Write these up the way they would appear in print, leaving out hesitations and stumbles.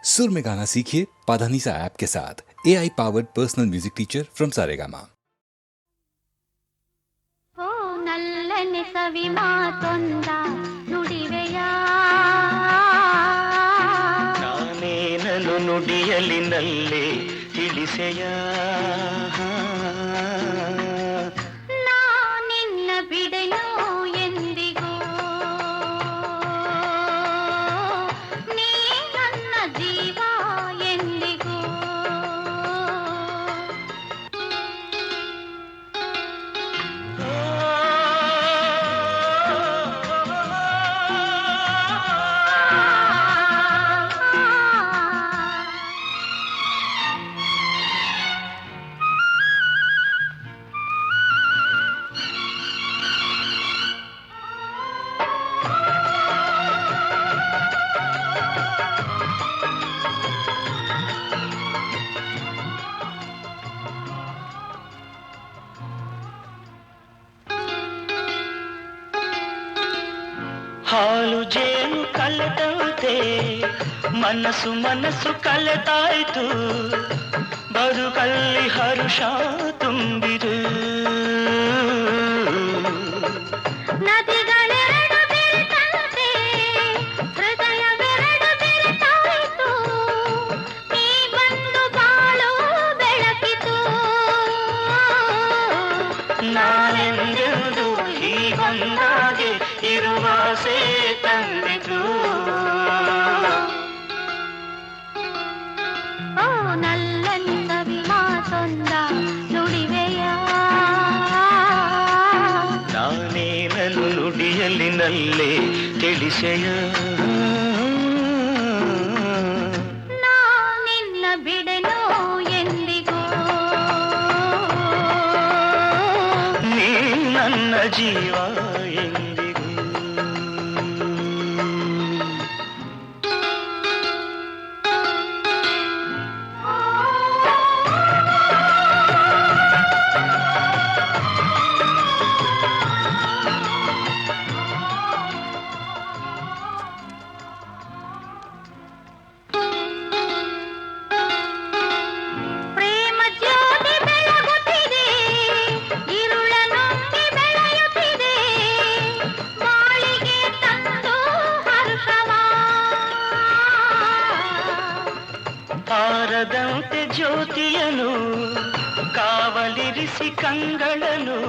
सुर में गाना सीखिए पाधानीसा ऐप के साथ। AI powered personal music teacher from Saregama. ಓ ನಲ್ಲನೆ ಸವಿ ಮಾತೊಂದ ನುಡಿವೆಯ ನಾನೇನನು ನುಡಿಯಲಿ ನಲ್ಲೆ ತಿಳಿಸೆಯ ನಾ ನಿನ್ನ ಬಿಡೆನು ಎಂದಿಗೂ ನೀ ನನ್ನ ಜೀವ ಎಂದಿಗೂ ಹಾಲು ಜೇನು ಕಲೆದಂತೆ ಮನಸ್ಸು ಮನಸ್ಸು ಕಲೆತಾಯ್ತು ಬದುಕಲ್ಲಿ ಹರುಷ ತುಂಬಿರು ನದಿಗಳೆರಡು ಬೆರೆತಂತೆ ಹೃದಯವೆರಡು ಬೆರೆತಾಯಿತು ನೀ ಬಂದು ಬಾಳು ಬೆಳಕಿತು ನಾನೆಂದೆಂದು ಹೀಗೊಂದಾಗೆ ಇರುವಾಸೆ ತಂದಿತು ಓ ನಲ್ಲನೆ ಸವಿ ಮಾತೊಂದ ನುಡಿವೆಯ ನಾನೇನನು ನುಡಿಯಲಿ ನಲ್ಲೆ ತಿಳಿಸೆಯ ನಾ ನಿನ್ನ ಬಿಡೆನು ಎಂದಿಗೂ ನೀ ನನ್ನ ಜೀವ ಎಂದಿಗೂ ಪ್ರೇಮ ಜ್ಯೋತಿ ಬೆಳಗುತ್ತಿದೆ ಇರುಳ ನುಂಗಿ ಬೆಳೆಯುತ್ತಿದೆ ಬಾಳಿಗೆ ತಂದು ಹರ್ಷವ ತಾರದಂತೆ ಜ್ಯೋತಿಯನು ಕಾವಲಿರಿಸಿ ಕಂಗಳನು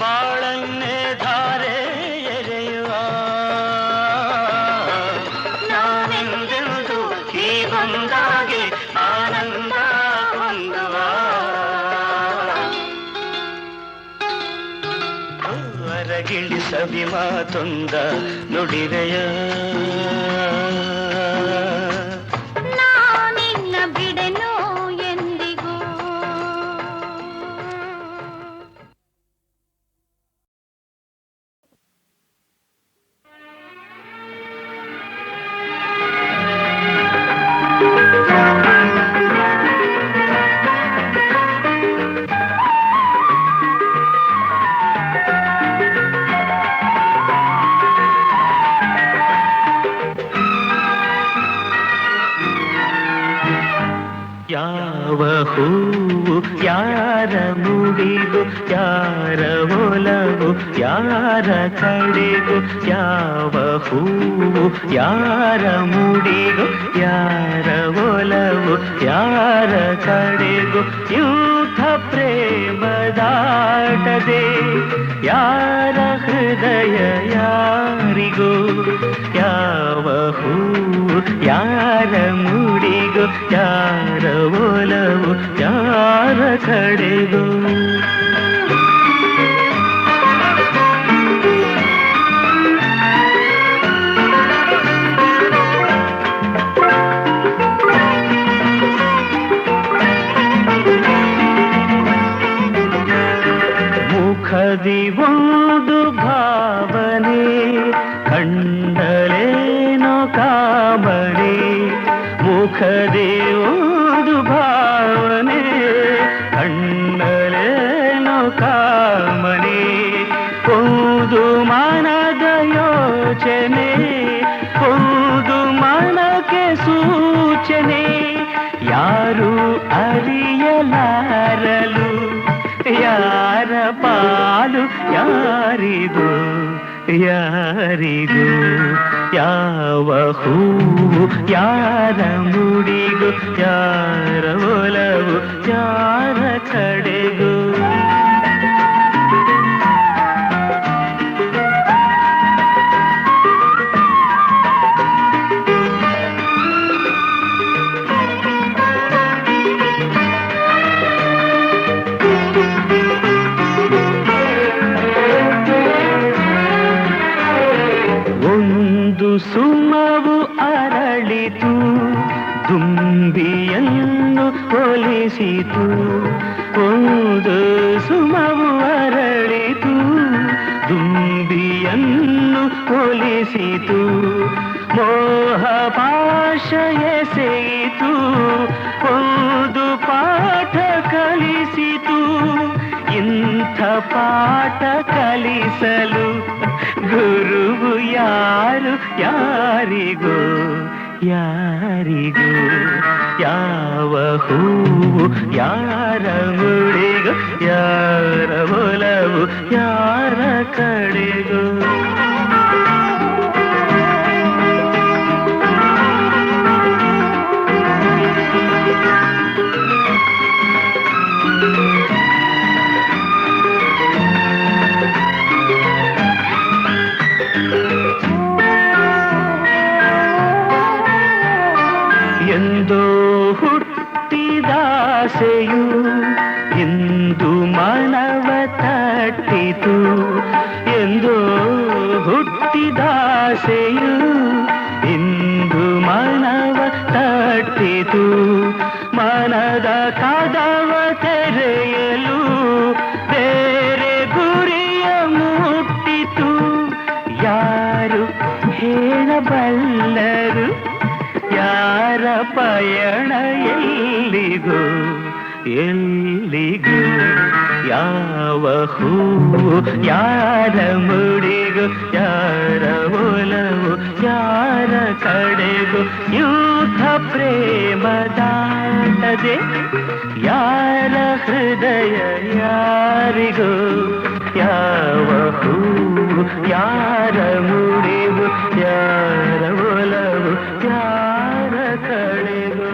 ಬಾಳನ್ನೇ ಧಾರೆ ಎರೆಯುವ ನಾನೆಂದೆಂದು ಹೀಗೊಂದಾಗೆ ಆನಂದ ಹೊಂದುವ ಹೊರಗಿಳಿ ಸವಿ ಮಾತೊಂದ ನುಡಿರೆಯ ನಾ ನಿನ್ನ ಬಿಡೆನು ಎಂದಿಗೂ ಯಾವ ಹೂವು ಯಾರ ಮುಡಿಗು ಯಾರ ಒಲವು ಯಾರ ಕಡೆಗೂ ಯಾವ ಹೂವು ಯಾರ ಮುಡಿಗು ಯಾರ ಒಲವು ಯಾರ ಕಡೆಗೂ ಯೂಥ ಪ್ರೇಮದಾಟದೆ ಯಾರ ಹೃದಯ ಯಾರಿಗೂ ಯಾವ ಹೂವು ಯಾರ ಮುಡಿಗು ಯಾರ ಒಲವು ಯಾರ ಕಡೆಗೂ ಮುಖದಿ ಒಂದು ಭಾವನೆ ಕಂಡಲೇನೋ ಕಾಮನೆ ಮುಖದಿ ಒಂದು ಭಾವನೆ ಕಂಡಲೇನೋ ಕಾಮನೆ ಒಂದು ಮನದ ಯೋಚನೆ ಒಂದು ಮನಕ್ಕೆ ಸೂಚನೆ ಸೂಚನೆ ಯಾರು ಅರಿಯಲಾರಲು ಯಾರ ಪಾಲು ಯಾರಿಗೂ ಯಾರಿಗೂ ಯಾವ ಹೂವು ಯಾರ ಮುಡಿಗೂ ಯಾರ ಒಲವು ಯಾರ ಕಡೆಗೂ ಸುಮವು ಅರಳಿತು ದುಂಬಿಯನ್ನು ಒಲಿಸಿತು ಒಂದು ಸುಮವು ಅರಳಿತು ದುಂಬಿಯನ್ನು ಒಲಿಸಿತು ಮೋಹ ಪಾಶ ಎಸೆಯಿತು ಒಂದು ಪಾಠ ಕಲಿಸಿತು ಇಂಥ ಪಾಠ ಕಲಿಸಲು ಗುರುವು ಯಾರು ಯಾರಿಗೂ ಯಾರಿಗೂ ಯಾವ ಹೂವು ಯಾರ ಮುಡಿಗೂ ಯಾರ ಒಲವು ಯಾರ ಕಡೆಗೂ ಎಂದೋ ಹುಟ್ಟಿದಾಸೆಯು ಇಂದು ಮನವ ತಟ್ಟಿತು ಎಂದೋ ಹುಟ್ಟಿದಾಸೆಯು ಇಂದು ಮನವ ತಟ್ಟಿತು ಮನದ ಕದವ ತೆರೆಯಲು ಬೇರೆ ಗುರಿಯ ಮುಟ್ಟಿತು ಯಾರು ಹೇಳಬಲ್ಲರು ಯಾರ ಪಯಣ ಎಲ್ಲಿಗೂ ಎಲ್ಲಿಗೂ ಯಾವ ಹೂವು ಯಾರ ಮುಡಿಗೂ ಯಾರ ಒಲವು ಯಾರ ಕಡೆಗೂ ಯೂಥ ಪ್ರೇಮ ದಾಟದೆ ಯಾರ ಹೃದಯ ಯಾರಿಗೂ ಯಾವ ಹೂವು ಯಾರ ಮುಡಿಗೂ ಯಾರ ಒಲವು ಯಾರ ಕಡೆಗೂ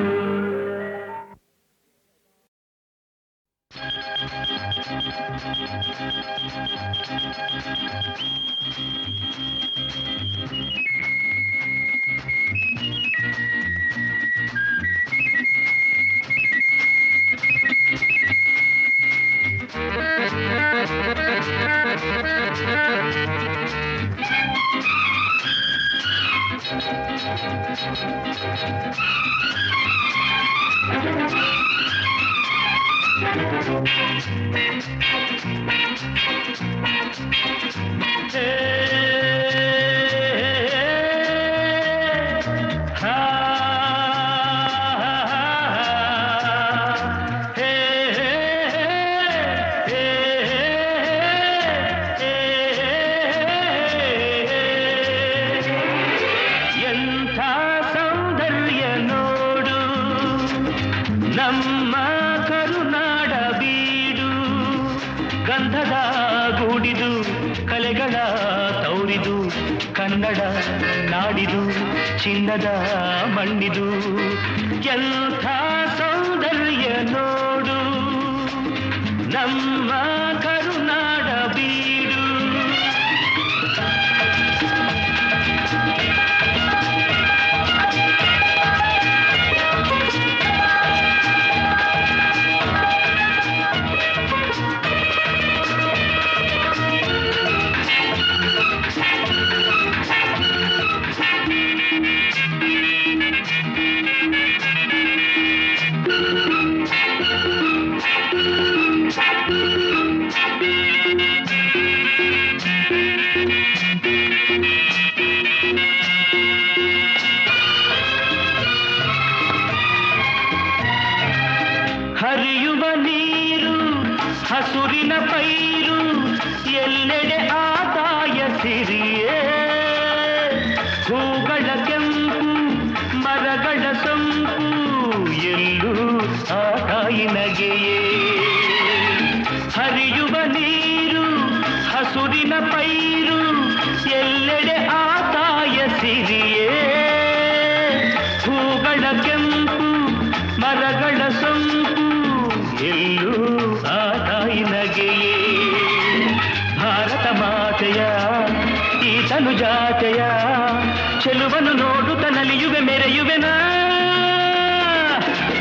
ನಮ್ಮ ಕರುನಾಡ ಬೀಡು ಗಂಧದ ಗೂಡಿದು ಕಲೆಗಳ ತೌರಿದು ಕನ್ನಡ ನಾಡಿದು ಚಿನ್ನದ ಮಣ್ಣಿದು ಎಂಥ ಸೌಂದರ್ಯ ನೋಡು ನಮ್ಮ ಕರುನಾಡ ಬೀಡು ಹರಿಯುವ ನೀರು ಹಸುರಿನ ಪೈರು ಎಲ್ಲೆಡೆ ಆದಾಯ ಸಿರಿಯೇ ಹೂಗಳ ಕೆಂಪು ಮರಗಳ ಸೊಂಪು ನಗೆಯೇ ಹರಿಯುವ ನೀರು ಹಸುರಿನ ಪೈರು ಎಲ್ಲೆಡೆ ಆತಾಯ ಸಿರಿಯೇ ಹೂಗಳ ಕೆಂಪು ಮರಗಳ ಸೊಂಪು ಎಲ್ಲೂ ಆತಾಯಿ ನಗೆಯೇ ಭಾರತ ಮಾತೆಯ ಈ ತನು ಜಾತೆಯ ಚೆಲುವನು ನೋಡುತ್ತ ನಲಿಯುವೆ ಮೆರೆಯುವೆನ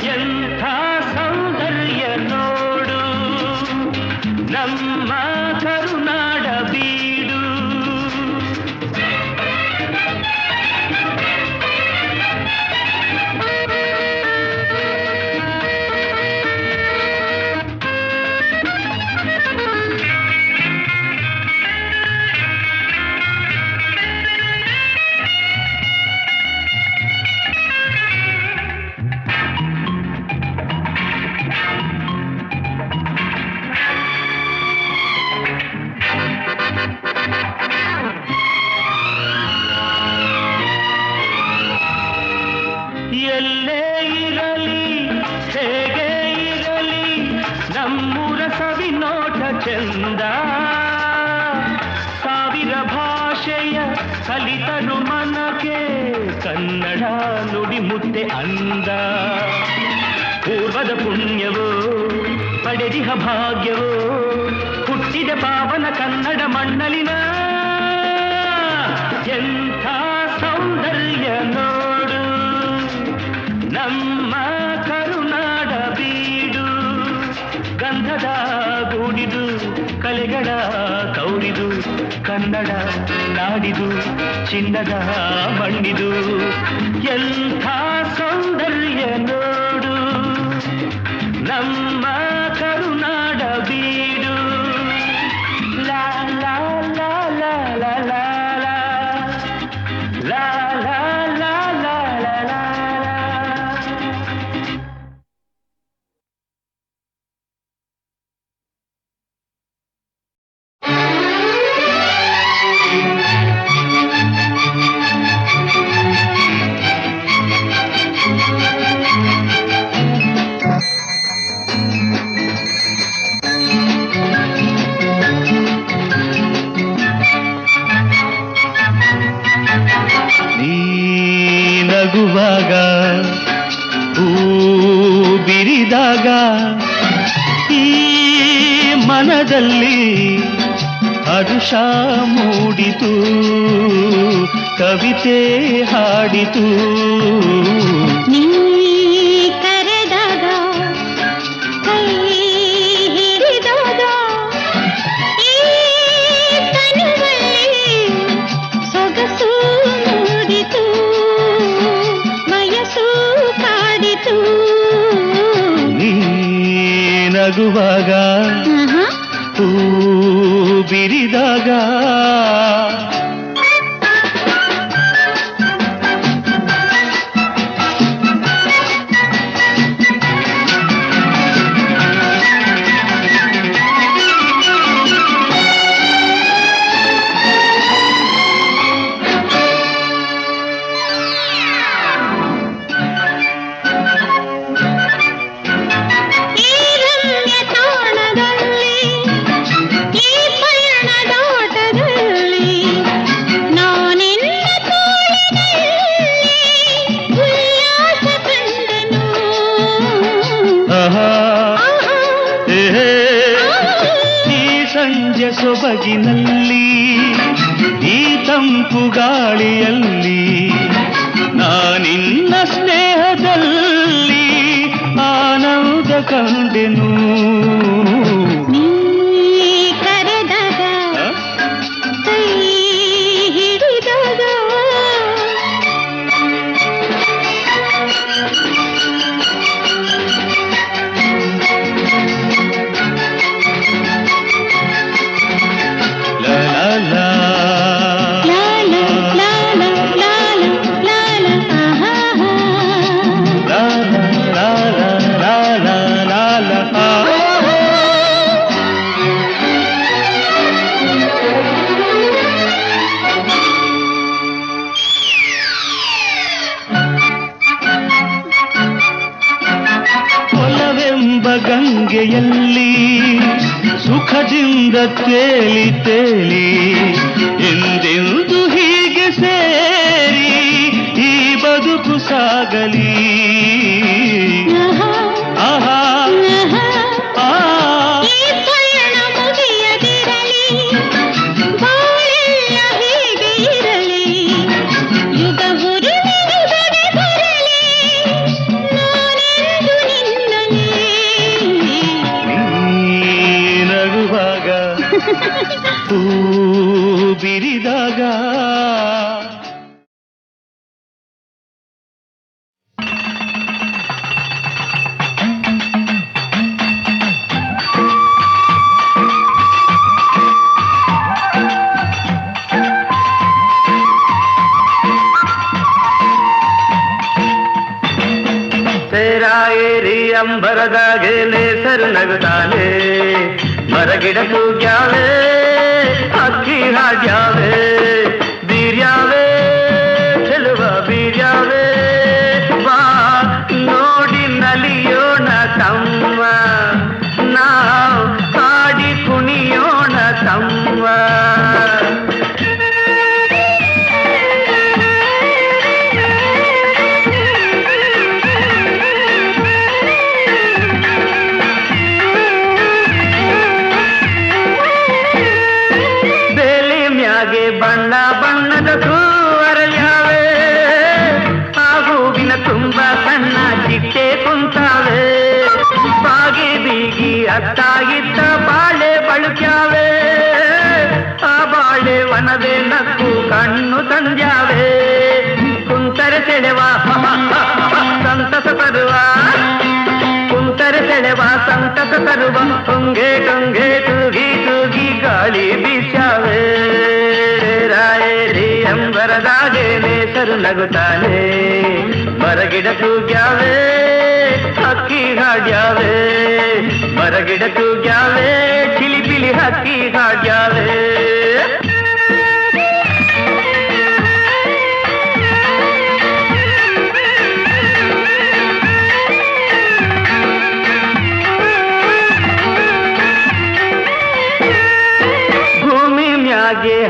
ಎಂಥ ಸೌಂದರ್ಯ ನೋಡು ನಮ್ಮ ಕರುನಾಡ ಬೀಡು ಎಲ್ಲೇ ಇರಲಿ ಹೇಗೆ ಇರಲಿ ನಮ್ಮೂರ ಸವಿ ನೋಟ ಚಂದ ಸಾವಿರ ಭಾಷೆಯ ಕಲಿತರು ಮನಕ್ಕೆ ಕನ್ನಡ ನುಡಿ ಮುದ್ದೆ ಅಂದ ಪೂರ್ವದ ಪುಣ್ಯವೋ ಪಡೆದಿಹ ಭಾಗ್ಯವೋ ಹುಟ್ಟಿದ ಪಾವನ ಕನ್ನಡ ಮಣ್ಣಲಿನ ಎಂಥ ಸೌಂದರ್ಯ ನೋಡು ನಮ್ಮ ಕರುನಾಡ ಬೀಡು ಗಂಧದ ಗೂಡಿದು ಕಲೆಗಳ ಕೌರಿದು ಕನ್ನಡ ನಾಡಿದು ಚಿನ್ನದ ಮಣ್ಣಿದು ಎಂಥ ಸೌಂದರ್ಯ ನೋಡು ನಮ್ಮ ಕರುನಾಡ ಬೀಡು ಲಾ ಲಾ ಲಾ ಲಾ ಲಾ ಲಾ ಲಾ ಲಾ ಲಾ ಲಾ ಲಾ ಲಾ. ನಗುವಾಗ ಹೂ ಬಿರಿದಾಗ ಈ ಮನದಲ್ಲಿ ಹರುಷ ಮೂಡಿತು ಕವಿತೆ ಹಾಡಿತು ನೀ ಕರೆದಾಗ ಕೈ ಹಿಡಿದಾಗ ಈ ತನುವಲ್ಲಿ ಸೊಗಸು ಮೂಡಿತು ವಯಸ್ಸು ಕಾಡಿತು ನೀ ನಗುವಾಗ ಹೂ ಬಿರಿದಾಗ ಸಂಜೆ ಸೊಬಗಿನಲ್ಲಿ ಈ ತಂಪು ಗಾಳಿಯಲ್ಲಿ ನಾನಿನ್ನ ಸ್ನೇಹದಲ್ಲಿ ಆನಂದ ಕಂಡೆನು ನೀ ಕರೆದಾಗ ಕೈ ಹಿಡಿದಾಗ ಗಂಗೆಯಲ್ಲಿ ಸುಖದಿಂದ ತೇಲಿ ತೇಲಿ ಎಂದೆಂದು ಹೀಗೆ ಸೇರಿ ಈ ಬದುಕು ಸಾಗಲಿ. ಆಹಾ ಈ ಪಯಣ ಮುಗಿಯದಿರಲಿ, ಬಾಳೆಲ್ಲ ಹೀಗೆ ಇರಲಿ, ಯುಗ ಹುರುಳಿನಿಗೆ ಬರಲಿ, ನಾನೆಂದು ನಿನ್ನಲಿ. ನಗುವಾಗ ಹೂ ಬಿರಿದಾಗ ಅಂಬರದಾಗೆ ನೇಸರು ನಗುತ್ತಾನೆ, ಮರಗಿಡ ಕೂಗ್ಯಾವೆ, ಅಕ್ಕಿ ಹಾಡ್ಯಾವೆ, ಬೀರ್ಯಾವೆ ಚೆಲುವ ಬೀರ್ಯಾವೆ, ಬಾ ನೋಡಿ ನಲಿಯೋಣ ತಮ್ಮ, ನಾವು ಹಾಡಿ ಕುಣಿಯೋಣ ತಮ್ಮ. ಬಣ್ಣ ಬಣ್ಣದ ಹೂವರಳ್ಯಾವೆ, ಆ ಹೂವಿನ ತುಂಬ ಸಣ್ಣ ಚಿಟ್ಟೆ ಕುಂತಾವೆ, ಬಾಗಿ ಬೀಗಿ ಅತ್ತ ಇತ್ತ ಬಾಳೆ ಬಳುಕ್ಯಾವೆ, ಆ ಬಾಳೆ ವನವೇ ನಕ್ಕು ಕಣ್ಣು ತಂದ್ಯಾವೆ, ಕುಂತರೆ ಸೆಳೆವ ಸಂತಸ ತರುವ, ಕುಂತರೆ ಸೆಳೆವ ಸಂತಸ ತರುವ, ಟೊಂಗೆ ಟೊಂಗೆ ತೂಗಿ ತೂಗಿ ಗಾಳಿ ಬೀಸ್ಯಾವೆ. ಅಂಬರದಾಗೆ ನೇಸರು ನಗುತ್ತಾನೆ, ಮರಗಿಡ ಕೂಗ್ಯಾವೆ, ಹಕ್ಕಿ ಹಾಡ್ಯಾವೆ, ಮರಗಿಡ ಕೂಗ್ಯಾವೆ, ಚಿಲಿಪಿಲಿ ಹಕ್ಕಿ ಹಾಡ್ಯಾವೆ.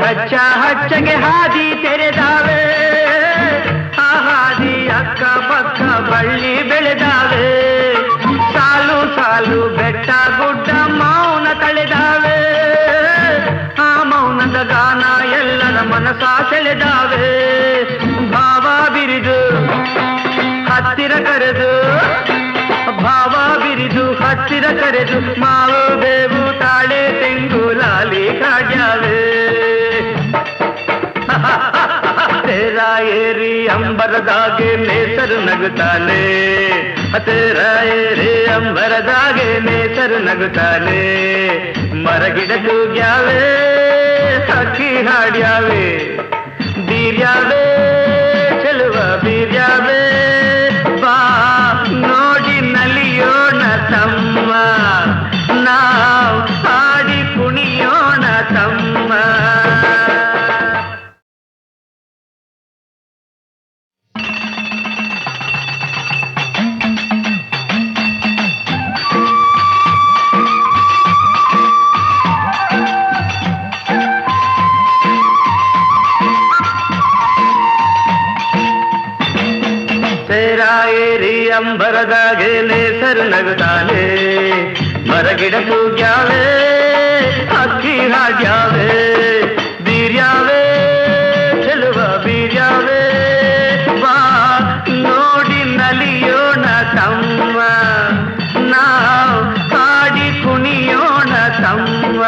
ಹಚ್ಚ ಹಚ್ಚಗೆ ಹಾದಿ ತೆರೆದಾವೆ, ಆ ಹಾದಿ ಅಕ್ಕ ಪಕ್ಕ ಬಳ್ಳಿ ಬೆಳೆದಾವೆ, ಸಾಲು ಸಾಲು ಬೆಟ್ಟ ಗುಡ್ಡ ಮೌನ ತಳೆದಾವೆ, ಆ ಮೌನದ ಗಾನ ಎಲ್ಲರ ಮನಸ ಸೆಳೆದಾವೆ, ಭಾವ ಬಿರಿದು ಹತ್ತಿರ ಕರೆದು, ಭಾವ ಬಿರಿದು ಹತ್ತಿರ ಕರೆದು, ಮಾವು ಬೇವು ತಾಳೆ ತೆಂಗು ಲಾಲಿ ಕಾಡ್ಯಾವೆ. ತೇರ ಏರಿ ಅಂಬರದಾಗೆ ನೇಸರು ನಗುತ್ತಾನೆ, ತೇರ ಏರಿ ಅಂಬರದಾಗೆ ನೇಸರು ನಗುತ್ತಾನೆ, ಮರಗಿಡ ಕೂಗ್ಯಾವೆ, ಹಕ್ಕಿ ಹಾಡ್ಯಾವೆ, ಬೀರ್ಯಾವೆ ಚೆಲುವ ಬೀರ್ಯಾವೆ, ಬಾ ನೋಡಿ ನಲಿಯೋಣ ತಮ್ಮ, ನಾವು ಹಾಡಿ ಕುಣಿಯೋಣ ತಮ್ಮ. ಏರಿ ಅಂಬರದಾಗೆ ನೇಸರು ನಗುತ್ತಾನೆ, ಮರಗಿಡ ಕೂಗ್ಯಾವೆ, ಹಕ್ಕಿ ಹಾಡ್ಯಾವೆ, ಬೀರ್ಯಾವೆ ಚೆಲುವ ಬೀರ್ಯಾವೆ, ಬಾ ನೋಡಿ ನಲಿಯೋಣ ತಮ್ಮ, ನಾವು ಹಾಡಿ ಕುಣಿಯೋಣ ತಮ್ಮ.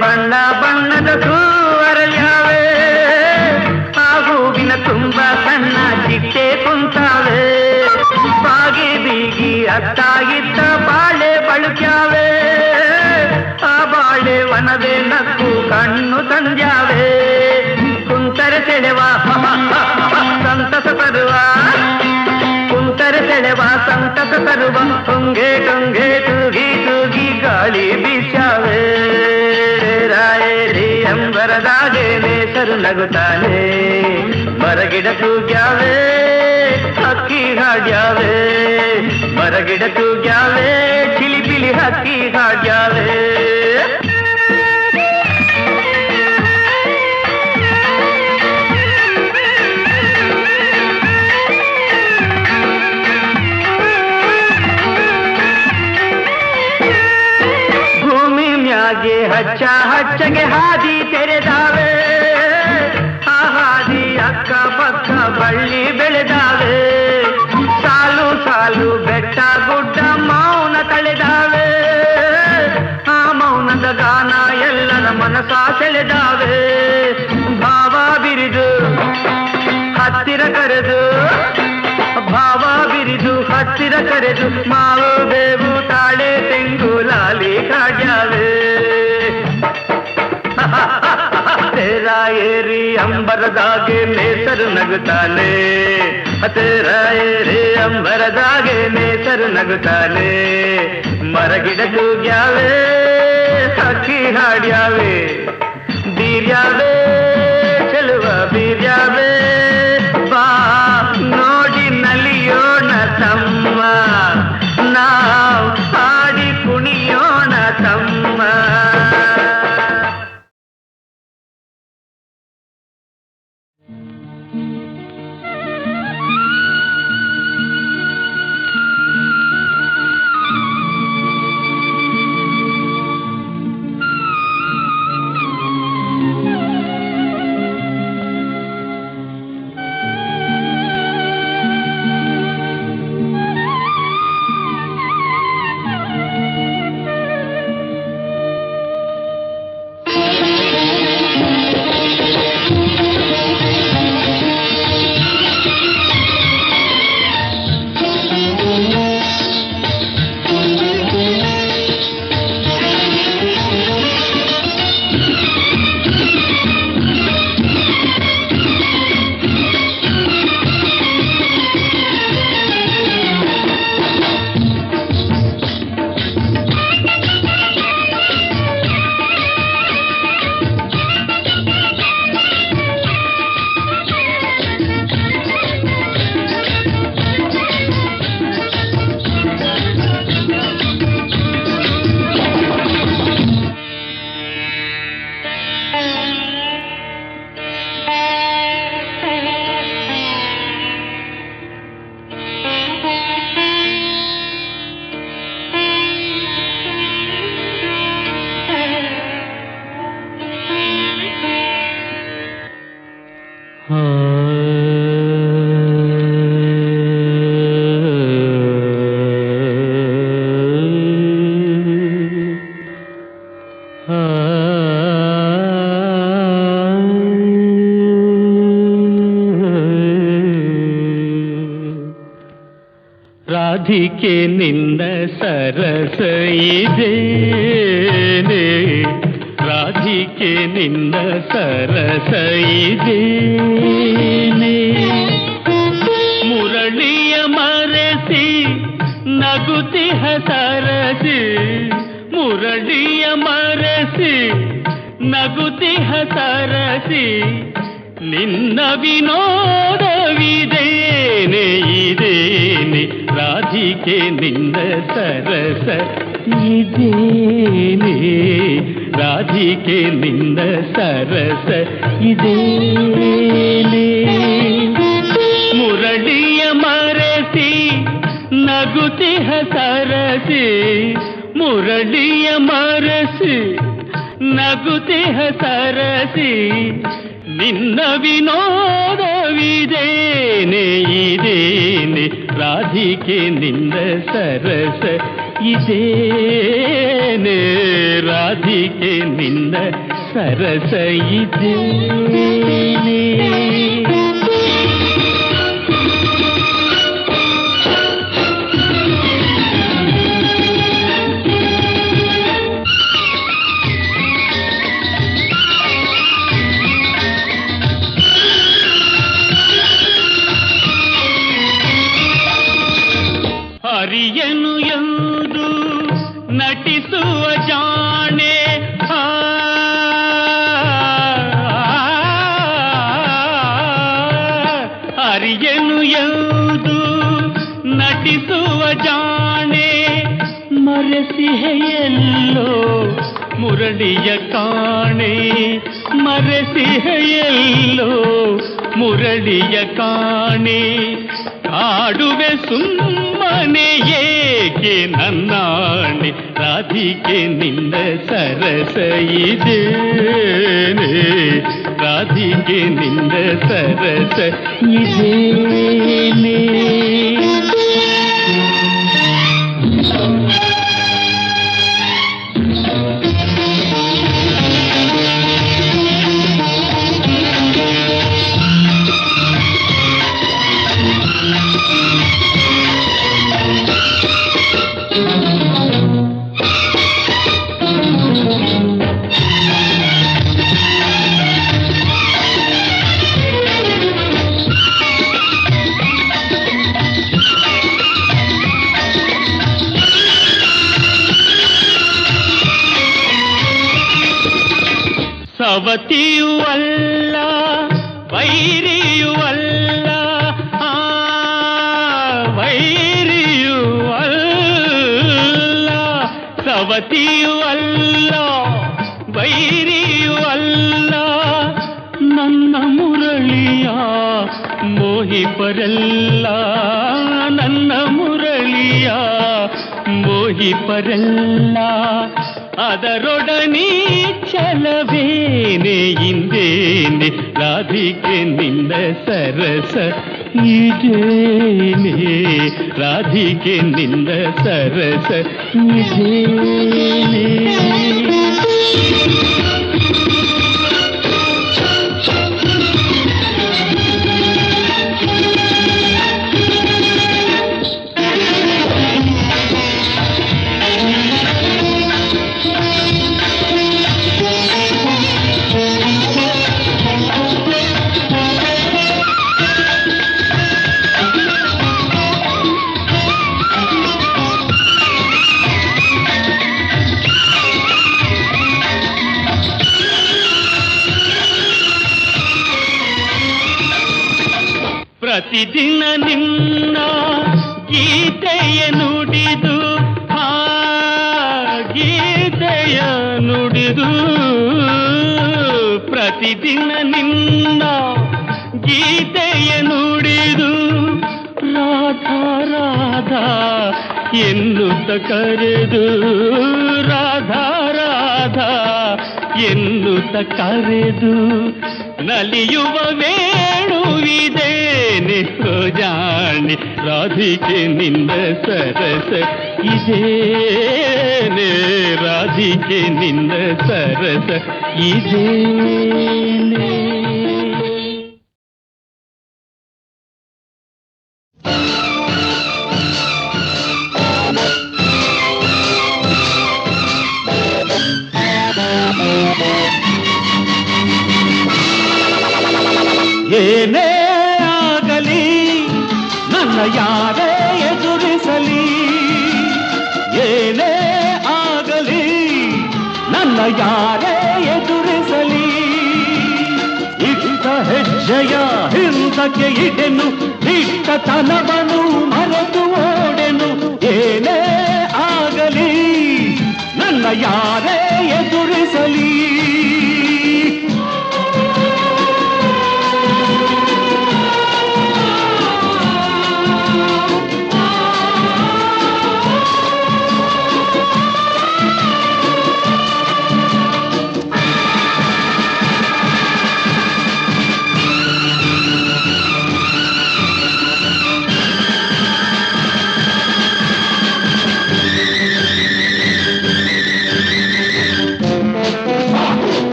ಬಣ್ಣ ಬಣ್ಣದ ಹೂವರಳ್ಯಾವೆ, ಆ ಹೂವಿನ ತುಂಬ ಸಣ್ಣ ಚಿಟ್ಟೆ ಕುಂತಾವೆ, ಬಾಗಿ ಬೀಗಿ ಅತ್ತ ಇತ್ತ ಬಾಳೆ ಬಳುಕ್ಯಾವೆ, ಆ ಬಾಳೆ ವನವೇ ನಕ್ಕು ಕಣ್ಣು ತಂದ್ಯಾವೆ, ಕುಂತರೆ ಸೆಳೆವ ಸಂತಸ ತರುವ, ಕುಂತರೆ ಸೆಳೆವ ಸಂತಸ ತರುವ ಟೊಂಗೆ ಟೊಂಗೆ ತೂಗಿ ತೂಗಿ ಗಾಳಿ ಬೀಸಾವೆ ರಾಯರಿ ಅಂಬರದಾಗೆ ನೇಸರು ನಗುತ್ತಾನೆ ಮರಗಿಡ ತೂಗ್ಯಾವೆ ಹಕ್ಕಿ ಹಾಡ್ಯಾವೆ ಮರಗಿಡ ತೂಗ್ಯಾವೆ ಚಿಲಿಪಿಲಿ ಹಕ್ಕಿ ಹಾಡ್ಯಾವೆ ಹಚ್ಚ ಹಚ್ಚಗೆ ಹಾದಿ ತೆರೆದಾವೆ ಆ ಹಾದಿ ಅಕ್ಕ ಪಕ್ಕ ಬಳ್ಳಿ ಬೆಳೆದಾವೆ ಸಾಲು ಸಾಲು ಬೆಟ್ಟ ಗುಡ್ಡ ಮೌನ ತಳೆದಾವೆ ಆ ಮೌನದ ಗಾನ ಎಲ್ಲರ ಮನಸ ಸೆಳೆದಾವೆ ಭಾವ ಬಿರಿದು ಹತ್ತಿರ ಕರೆದು ಭಾವ ಬಿರಿದು ಹತ್ತಿರ ಕರೆದು ಮಾವು ಬೇವು ತಾಳೆ ತೆಂಗು ಲಾಲಿ ಕಾಡ್ಯಾವೆ ತೇರಾಯೇರಿ ಅಂಬರದಾಗೆ ನೇಸರು ನಗುತ್ತಾನೆ ತೇರಾಯೇರಿ ಅಂಬರದಾಗೆ ನೇಸರು ನಗುತ್ತಾನೆ ಮರಗಿಡ ತೂಗ್ಯಾವೆ ಹಕ್ಕಿ ಹಾಡ್ಯಾವೆ ಬೀರ್ಯಾವೆ ಚೆಲುವ ಬೀರ್ಯಾವೆ ಬಾ ನೋಡಿ ನಲಿಯೋಣ ತಮ್ಮ ನಾವು ಹಾಡಿ ಕುಣಿಯೋಣ ತಮ್ಮ ರಾಧಿಕೆ ನಿನ್ನ ಸರಸ ಇದೇನೆ ರಾಧಿಕೆ ನಿನ್ನ ಸರಸ ಇದೇನೆ ಮುರಳಿಯ ಮರೆಸಿ ನಗುತಿಹ ಸರಸಿ ಮುರಳಿಯ ಮರೆಸಿ ನಗುತಿಹ ಸರಸಿ ನಿನ್ನ ವಿನೋದವಿದೇನೆ ಇದೇನೆ ರಾಧಿಕೆ ನಿನ್ನ ಸರಸ ಇದೇನೆ ರಾಧಿಕೆ ನಿನ್ನ ಸರಸ ಇದೇನೆ ಮುರಳಿಯ ಮರೆಸಿ ನಗುತಿಹ ಸರಸಿ ಮುರಳಿಯ ಮರೆಸಿ ನಗುತಿಹ ಸರಸಿ ನಿನ್ನ ವಿನೋದವಿದೇನೆ ಇದೇನೆ ರಾಧಿಕೆ ನಿನ್ನ ಸರಸ ಇದೇನೆ ರಾಧಿಕೆ ನಿನ್ನ ಸರಸ ಇದೇನೆ ಅರಿಯನು ಎಂದು ನಟಿಸುವ ಜಾಣೆ ಅರಿಯನು ಎಂದು ನಟಿಸುವ ಜಾಣೆ ಮರೆಸಿಹೆಯಲ್ಲೋ ಮುರಳಿಯ ಕಾಣೆ ಮರೆಸಿಹೆಯಲ್ಲೋ ಮುರಳಿಯ ಕಾಣೆ ಕಾಡುವೆ ಸುಮ್ಮನೆ ಏಕೆ ನನ್ನಾಣೆ ರಾಧಿಕೆ ನಿನ್ನ ಸರಸ ಇದೇನೆ ರಾಧಿಕೆ ನಿನ್ನ ಸರಸ ಇದೇನೆ ಸವತಿಯೂ ಅಲ್ಲ ವೈರಿಯೂ ಅಲ್ಲ ವೈರಿಯೂ ಅಲ್ಲ ಸವತಿಯೂ ಅಲ್ಲ ವೈರಿಯೂ ಅಲ್ಲ ನನ್ನ ಮುರಳಿಯ ಮೋಹಿಪರಲ್ಲ ನನ್ನ ಮುರಳಿಯ ಮೋಹಿಪರಲ್ಲ ಅದರೊಡನೆ ಛಲವೇನೆ ಇಂದೇನೆ ರಾಧಿಕೆ ನಿನ್ನ ಸರಸ ಇದೇನೆ ರಾಧಿಕೆ ನಿನ್ನ ಸರಸ ಇದೇನೆ ಪ್ರತಿದಿನ ನಿನ್ನ ಗೀತೆಯ ನುಡಿದು ಗೀತೆಯ ನುಡಿದು ಪ್ರತಿದಿನ ನಿನ್ನ ಗೀತೆಯ ನುಡಿದು ರಾಧಾ ರಾಧಾ ಎನ್ನುತ್ತ ಕರೆದು ರಾಧಾ ರಾಧಾ ಎನ್ನುತ್ತ ಕರೆದು ನಲಿಯುವ ವೇಣುವಿದೇನೆ ಜಾಣೆ ರಾಧಿಕೆ ನಿನ್ನ ಸರಸ ಇದೇನೆ ರಾಧಿಕೆ ನಿನ್ನ ಸರಸ ಇದೇನೆ ಏನೇ ಆಗಲಿ ನನ್ನ ಯಾರೇ ಎದುರಿಸಲಿ ಏನೇ ಆಗಲಿ ನನ್ನ ಯಾರೇ ಎದುರಿಸಲಿ ಇಟ್ಟ ಹೆಜ್ಜೆಯ ಹಿಂದಕ್ಕೆ ಇಡೆನು ದಿಟ್ಟತನವನು ಮರೆತು ಓಡೆನು ಏನೇ ಆಗಲಿ ನನ್ನ ಯಾರೇ ಎದುರಿಸಲಿ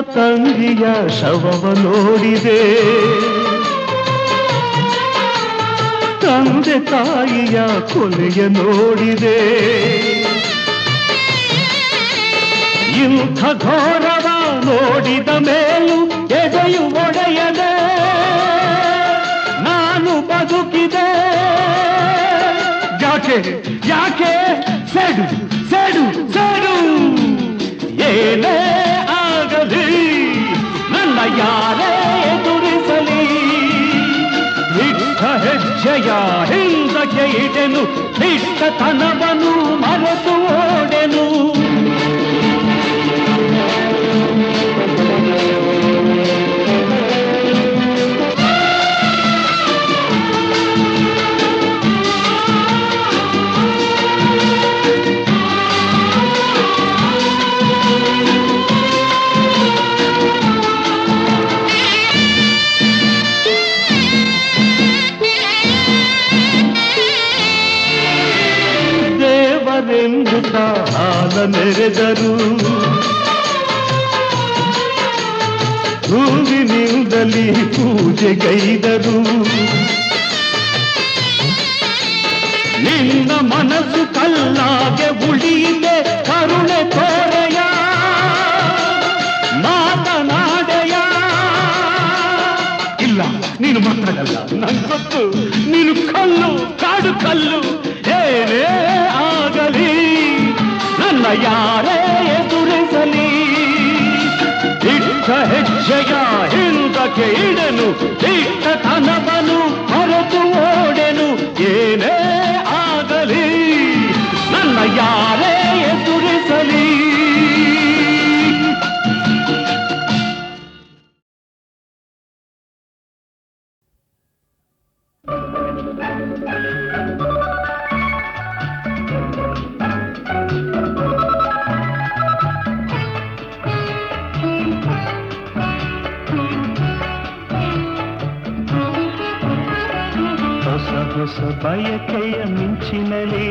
ತಂಗಿಯ ಶವವ ನೋಡಿದೆ ತಂದೆ ತಾಯಿಯ ಕೊನೆಯ ನೋಡಿದೆ ಇಂಥ ಘೋರವ ನೋಡಿದ ಮೇಲೂ ಎದೆಯು ಒಡೆಯದೆ ನಾನು ಬದುಕಿದೆ. ಯಾಕೆ ಯಾಕೆ ಸೆಡು ಸೆಡು ಸೆಡು ಏನೇ ಆಗಲಿ ನನ್ನ ಯಾರೇ ಎದುರಿಸಲಿ ಇಟ್ಟ ಹೆಜ್ಜೆಯ ಹಿಂದಕ್ಕೆ ಇಡೆನು ಇಷ್ಟತನವನು ಮರೆತು ಓಡೆನು. ದೇವರೆಂಬುತ್ತ ಹಾಲ ನೆರೆದರು ಹೂವಿನಿಂದಲಿ ಪೂಜೆಗೈದರು. ನಿನ್ನ ಮನಸ್ಸು ಕಲ್ಲಾಗೆ ಉಳಿಯಿದೆ ಕರುಣೆ ತೋರೆಯ ಮಾತನಾಡೆಯ. ಇಲ್ಲ ನೀನು ಮಾತಾಡಲ್ಲ ನಂಗೊತ್ತು, ನೀನು ಕಲ್ಲು ಕಾಡು ಕಲ್ಲು. ಏನೇ ಆಗಲಿ ನನ್ನ ಯಾರೇ ಎದುರಿಸಲಿ ಇಟ್ಟ ಹೆಜ್ಜೆಯ ಹಿಂದಕ್ಕೆ ಇಡನು ಇಟ್ಟತನವನು ಮರೆತು ಓಡೆನು. ಏನೇ ಆಗಲಿ ನನ್ನ ಯಾರೇ ಎದುರಿಸಲಿ. ಹೊಸ ಬಯಕೆಯ ಮಿಂಚಿನಲಿ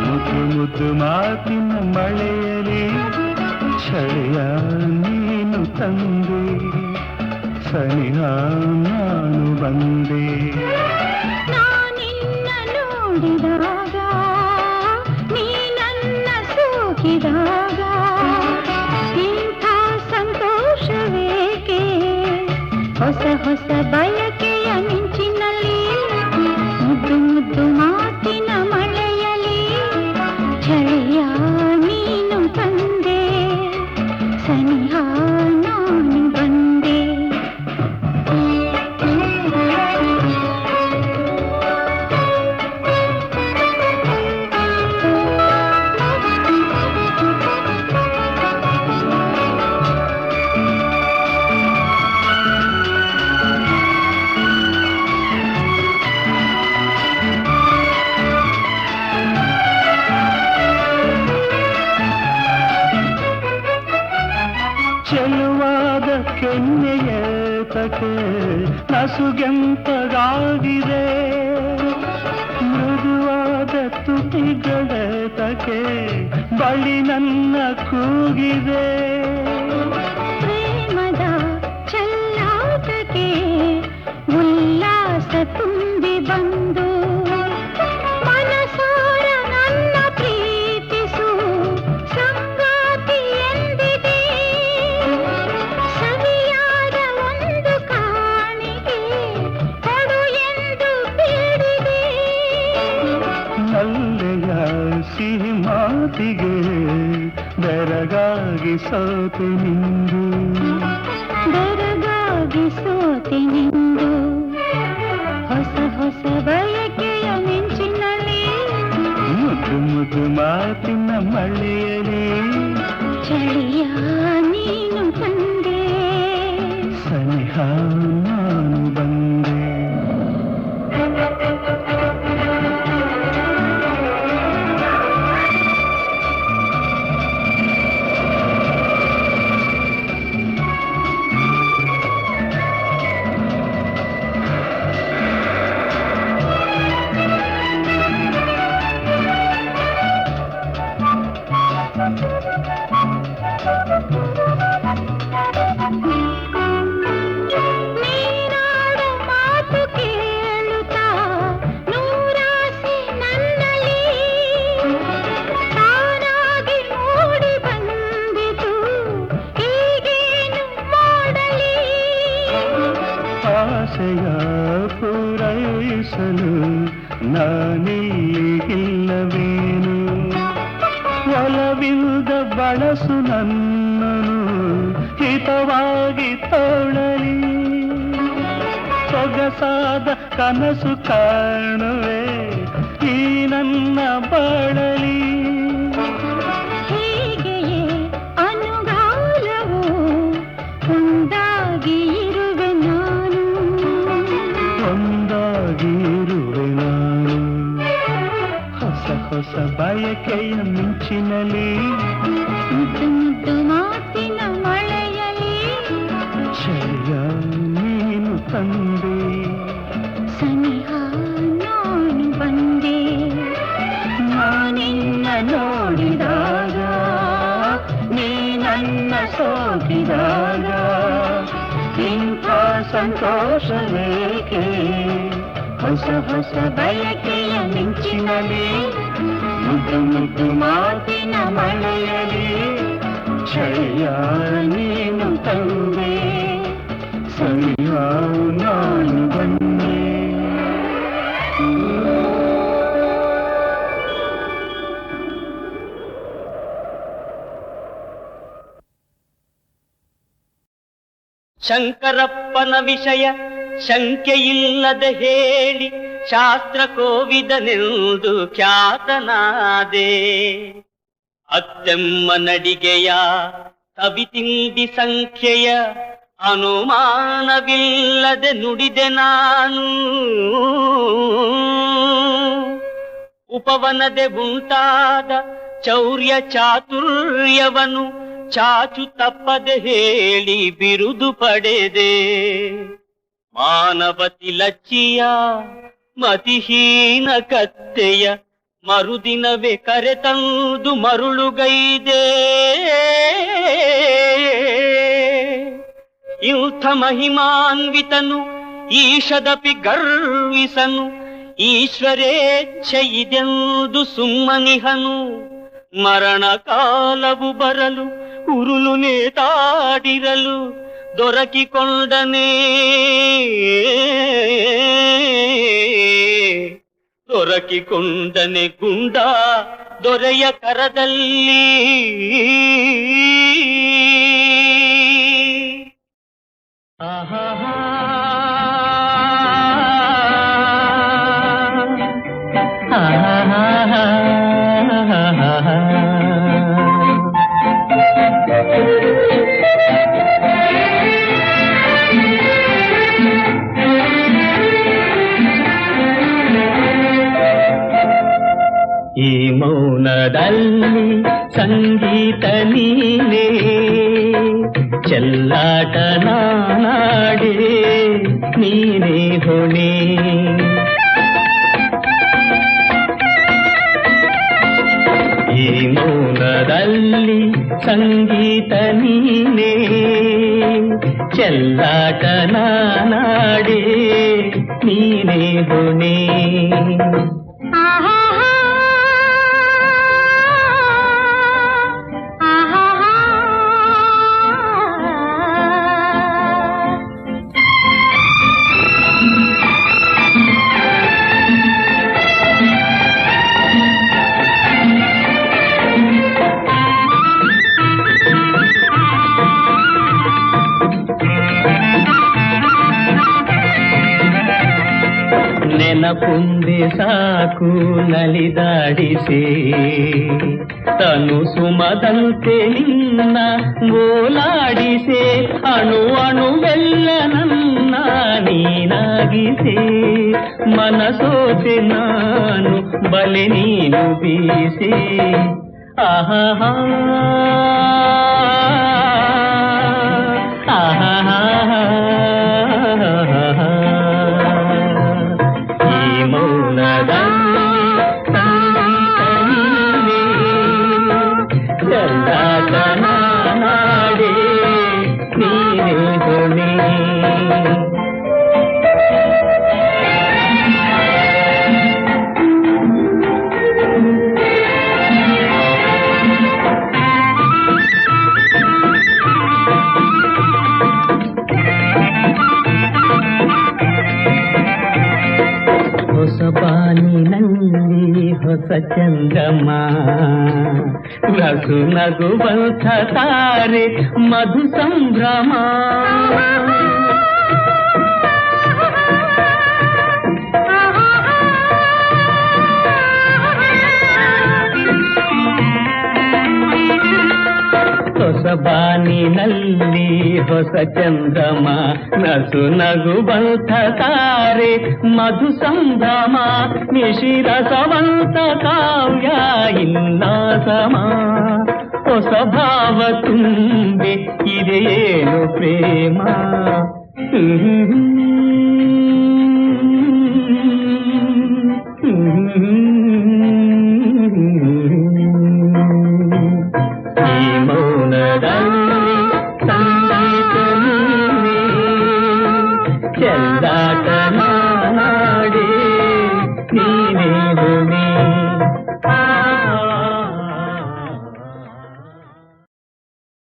ಮುದ್ದು ಮುದ್ದು ಮಾತಿನ ಮಳೆಯಲಿ ಛಳೆಯ ನೀನು ತಂದೆ ಸನಿಹ ನಾನು ಬಂದೆ. ನಾನಿನ್ನ ನೋಡಿದಾಗ ನೀ ನನ್ನ ಸೋಕಿದಾಗ ಇಂಥ ಸಂತೋಷವೇಕೆ ಹೊಸ ಹೊಸ ಬಯಕೆಯ ಮಿಂಚಿನಲ್ಲಿ ಮುದ್ದು ಮುದ್ದು ಮಾತಿನ ಮಳೆಯಲಿ ಛಳೆಯ ನೀನು ತಂದೆ ಸನಿಹ ನಾನು ಬಂದೆ. ಚೆಲುವಾದ ಕೆನ್ನೆಯೇತಕ್ಕೆ ನಸುಗೆಂಪಗಾಗಿದೆ ಮೃದುವಾದ ತುಟಿಗಳೇತಕ್ಕೆ ಬಳಿ ನನ್ನ ಕೂಗಿದೆ. ಪ್ರೇಮದ ಚೆಲ್ಲಾಟಕ್ಕೆ ಉಲ್ಲಾಸ ತುಂಬಿ ಬಂದು ಮನಸಾರ ನನ್ನ ಪ್ರೀತಿಸು ಸಂಗಾತಿ ಎಂದಿದೆ. ಸವಿಯಾದ ಒಂದು ಕಾಣಿಕೆ ಕೊಡು ಎಂದು ಬೇಡಿದೆ. ನಲ್ಲೆಯ ಸಿಹಿ ಮಾತಿಗೆ ಬೆರಗಾಗಿ ಸೋತೆ ನಿಂದು ಬೆರಗಾಗಿ ಸೋತೆ ನಿಂದು ಹೊಸ ಹೊಸ ಬಯಕೆಯ ಮಿಂಚಿನಲ್ಲಿ ಮುದ್ದು ಮುದ್ದು ಮಾತಿನ ಮಳೆಯಲಿ ಚಳಿಯ ನೀನು ತಂದೆ ಸನಿಹ ನಾನು ಬಂದೆ. ಆಸೆಯ ಪೂರೈಸಲು ನಾನಿಲ್ಲಿಗಿಲ್ಲವೇನು ಒಲವಿಲ್ಲದ ಬಳಸು ನನ್ನನು ಹಿತವಾಗಿ ತೋಳಲಿ ಸೊಗಸಾದ ಕನಸು ಕಾಣುವೆ ಈ ನನ್ನ ಬಾಳಲಿ ಹೀಗೆಯೇ ಅನುಗಾಲವು ಒಂದಾಗಿ ಇರುವೆ ನಾನು ಒಂದಾಗಿ ಇರುವೆ ನಾನು ಹೊಸ ಹೊಸ ಬಯಕೆಯ ಮಿಂಚಿನಲಿ ಮುದ್ದು ಮುದ್ದು ಮಾತಿನ ಮಳೆಯಲಿ ಚಳಿಯ ನೀನು ತಂದೆ ಸನಿಹ ನಾನು ಬಂದೆ ನಾನಿನ್ನ ನೋಡಿದಾಗ ನೀ ನನ್ನ ಸೋಕಿದಾಗ ಇಂಥ ಸಂತೋಷವೇಕೆ ಹೊಸ ಹೊಸ ಬಯಕೆಯ ಮಿಂಚಿನಲಿ ಮುದ್ದು ಮುದ್ದು ಮಾತಿನ ಮಳೆಯಲಿ ಚಳಿಯ ನೀನು ತಂದೆ ಸನಿಹ ನಾನು ಬಂದೆ ಶಂಕರಪ್ಪನ ವಿಷಯ ಶಂಕೆಯಿಲ್ಲದೆ ಹೇಳಿ ಶಾಸ್ತ್ರ ಕೋವಿದನೆಂದು ಖ್ಯಾತನಾದೆ. ಅತ್ತೆಮ್ಮ ನಡಿಗೆಯ ಸವಿತಿಂಡಿ ಸಂಖ್ಯೆಯ ಅನುಮಾನವಿಲ್ಲದೆ ನುಡಿದೆ ನಾನು. ಉಪವನದೆ ಉಂಟಾದ ಚೌರ್ಯ ಚಾತುರ್ಯವನು ಚಾಚು ತಪ್ಪದೆ ಹೇಳಿ ಬಿರುದು ಪಡೆದೆ. ಮಾನವತಿ ಲಚ್ಚಿಯ ಮತಿಹೀನ ಕತ್ತೆಯ ಮರುದಿನವೇ ಕರೆತಂದು ಮರುಳುಗೈದೆ. ಇಂಥ ಮಹಿಮಾನ್ವಿತನು ಈಶದಪಿ ಗರ್ವಿಸನು, ಈಶ್ವರೇಚ್ಛೆ ಇದೆಂದು ಸುಮ್ಮನಿಹನು. ಮರಣ ಕಾಲವು ಬರಲು ಉರುಳು ನೇತಾಡಿರಲು ದೊರಕಿಕೊಂಡನೇ ಗುಂಡ ದೊರೆಯ ಕರದಲ್ಲಿ. ಆಹಾ ಈ ಮೌನದಲ್ಲಿ ಸಂಗೀತ ನೀನೇ, ಚೆಲ್ಲಾಟ ನಾನಾಡೆ ನೀನೇ ಹೊಣೆ. ಈ ಮೌನದಲ್ಲಿ ಸಂಗೀತ ನೀನೇ, ಚೆಲ್ಲಾಟ ನಾನಾಡೆ ನೀನೇ ಹೊಣೆ. ನೆನಪುಂದೆ ಸಾಕು ನಲಿದಾಡಿಸೆ, ತನು ಸುಮದಂತೆ ನಿನ್ನ ಓಲಾಡಿಸೆ. ಅಣು ಅಣುವೆಲ್ಲ ನನ್ನ ನೀನಾಗಿಸೆ, ಮನಸೋತೆ ನಾನು ಬಲೆ ನೀನು ಬೀಸೆ. ಆಹಾ ಆಹಾ ನಾಡೆ ನೀನೇ ಹೊಣೆ. ಚಂದ್ರಮ ನಸು ನಗುವಂಥ ತಾರೆ ಮಧು ಸಂಭ್ರಮ ಹೊಸಬಾನಿನಲ್ಲಿ ಹೊಸ ಚಂದ್ರಮ ನಸು ನಗುವಂಥ ತಾರೆ ಮಧು ಸಂಭ್ರಮ ನಿಶಿರಸವಂತ ಕಾವ್ಯ ಇನ್ನಾಸಮ ಹೊಸ ಭಾವ ತುಂಬಿ ಇದೆಯೇನು ಪ್ರೇಮ